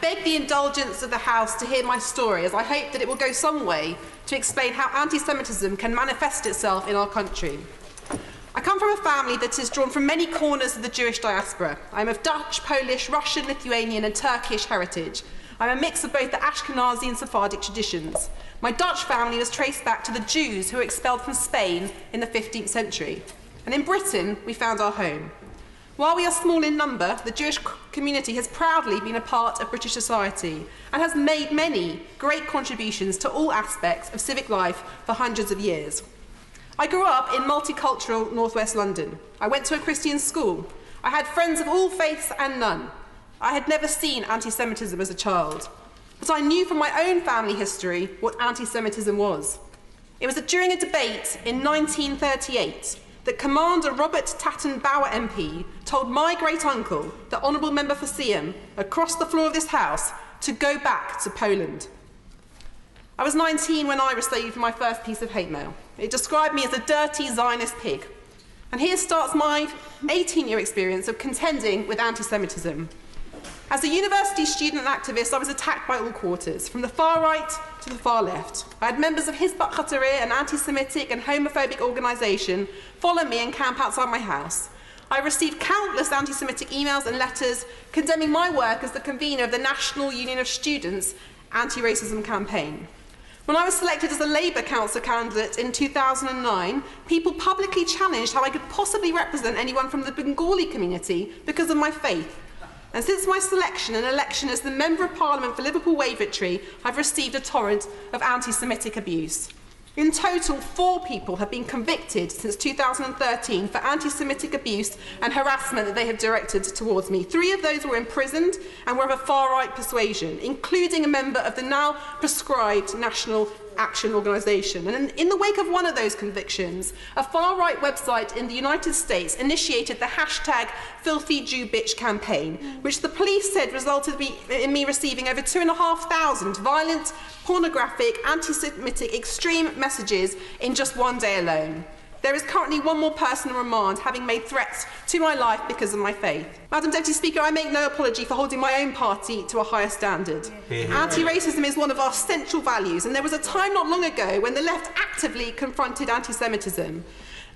beg the indulgence of the House to hear my story, as I hope that it will go some way to explain how anti-Semitism can manifest itself in our country. I come from a family that is drawn from many corners of the Jewish diaspora. I'm of Dutch, Polish, Russian, Lithuanian and Turkish heritage. I'm a mix of both the Ashkenazi and Sephardic traditions. My Dutch family was traced back to the Jews who were expelled from Spain in the 15th century. And in Britain, we found our home. While we are small in number, the Jewish community has proudly been a part of British society and has made many great contributions to all aspects of civic life for hundreds of years. I grew up in multicultural northwest London. I went to a Christian school. I had friends of all faiths and none. I had never seen anti-Semitism as a child, but I knew from my own family history what anti-Semitism was. It was during a debate in 1938 that Commander Robert Tatton Bauer MP told my great-uncle, the Honourable Member for Seaham, across the floor of this House, to go back to Poland. I was 19 when I received my first piece of hate mail. It described me as a dirty Zionist pig. And here starts my 18-year experience of contending with anti-Semitism. As a university student and activist, I was attacked by all quarters, from the far right to the far left. I had members of Hizb ut-Tahrir, an anti-Semitic and homophobic organisation, follow me and camp outside my house. I received countless anti-Semitic emails and letters condemning my work as the convener of the National Union of Students anti-racism campaign. When I was selected as a Labour Council candidate in 2009, people publicly challenged how I could possibly represent anyone from the Bengali community because of my faith. And since my selection and election as the Member of Parliament for Liverpool Wavertree, I've received a torrent of anti-Semitic abuse. In total, 4 people have been convicted since 2013 for anti-Semitic abuse and harassment that they have directed towards me. 3 of those were imprisoned and were of a far-right persuasion, including a member of the now proscribed National Action Organisation. And in the wake of one of those convictions, a far-right website in the United States initiated the hashtag #FilthyJewBitch campaign, which the police said resulted in me receiving over 2,500 violent, pornographic, anti-Semitic, extreme messages in just one day alone. There is currently 1 more person on remand, having made threats to my life because of my faith. Madam Deputy Speaker, I make no apology for holding my own party to a higher standard. Anti-racism is one of our central values, and there was a time not long ago when the left actively confronted anti-Semitism.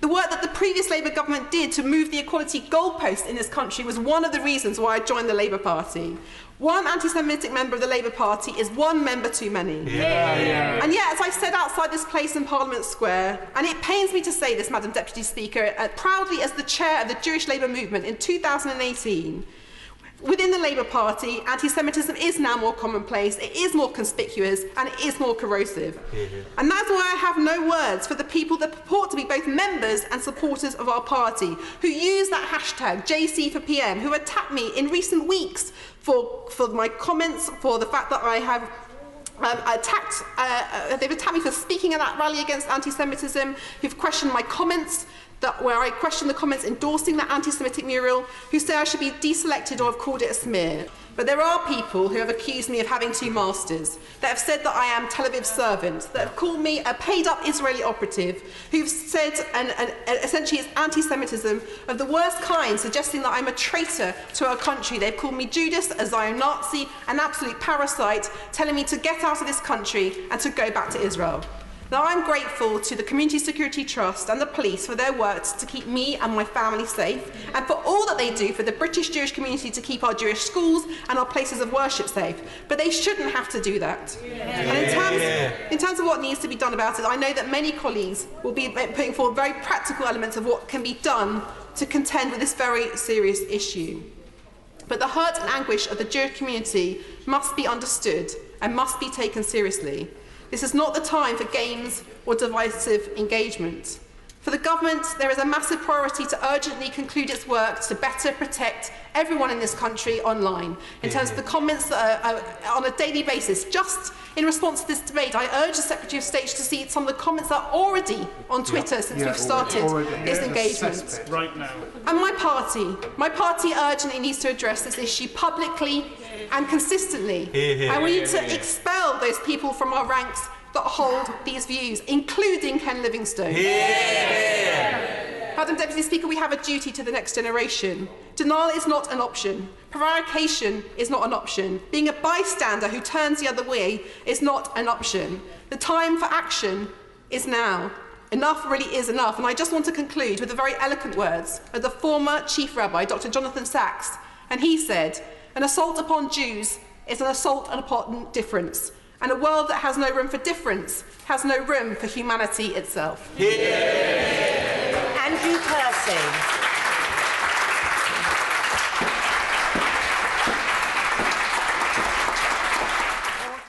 The work that the previous Labour government did to move the equality goalpost in this country was one of the reasons why I joined the Labour Party. One anti-Semitic member of the Labour Party is 1 member too many. And yet, as I said outside this place in Parliament Square, and it pains me to say this, Madam Deputy Speaker, proudly as the chair of the Jewish Labour movement in 2018, within the Labour Party, anti-Semitism is now more commonplace, it is more conspicuous, and it is more corrosive. And that's why I have no words for the people that purport to be both members and supporters of our party, who use that hashtag JC4PM, who attacked me in recent weeks for my comments, for the fact that I have they've attacked me for speaking at that rally against anti-Semitism, who've questioned my comments, where I question the comments endorsing that anti-Semitic mural, who say I should be deselected or have called it a smear. But there are people who have accused me of having 2 masters, that have said that I am Tel Aviv's servant, that have called me a paid-up Israeli operative, who've said, and essentially it's anti-Semitism of the worst kind, suggesting that I'm a traitor to our country. They've called me Judas, a Zion-Nazi, an absolute parasite, telling me to get out of this country and to go back to Israel. Now, I'm grateful to the Community Security Trust and the police for their work to keep me and my family safe, and for all that they do for the British Jewish community to keep our Jewish schools and our places of worship safe. But they shouldn't have to do that. And in terms of what needs to be done about it, I know that many colleagues will be putting forward very practical elements of what can be done to contend with this very serious issue. But the hurt and anguish of the Jewish community must be understood and must be taken seriously. This is not the time for games or divisive engagement. For the government, there is a massive priority to urgently conclude its work to better protect everyone in this country online, in terms of the comments that are on a daily basis. Just in response to this debate, I urge the Secretary of State to see some of the comments that are already on Twitter since we've started this engagement. Right now. And my party urgently needs to address this issue publicly and consistently. And we need to expel those people from our ranks that hold these views, including Ken Livingstone. Madam Deputy Speaker, we have a duty to the next generation. Denial is not an option. Prevarication is not an option. Being a bystander who turns the other way is not an option. The time for action is now. Enough really is enough. And I just want to conclude with the very eloquent words of the former Chief Rabbi, Dr. Jonathan Sachs. And he said, "An assault upon Jews is an assault upon difference. And a world that has no room for difference has no room for humanity itself." Andrew Kersey.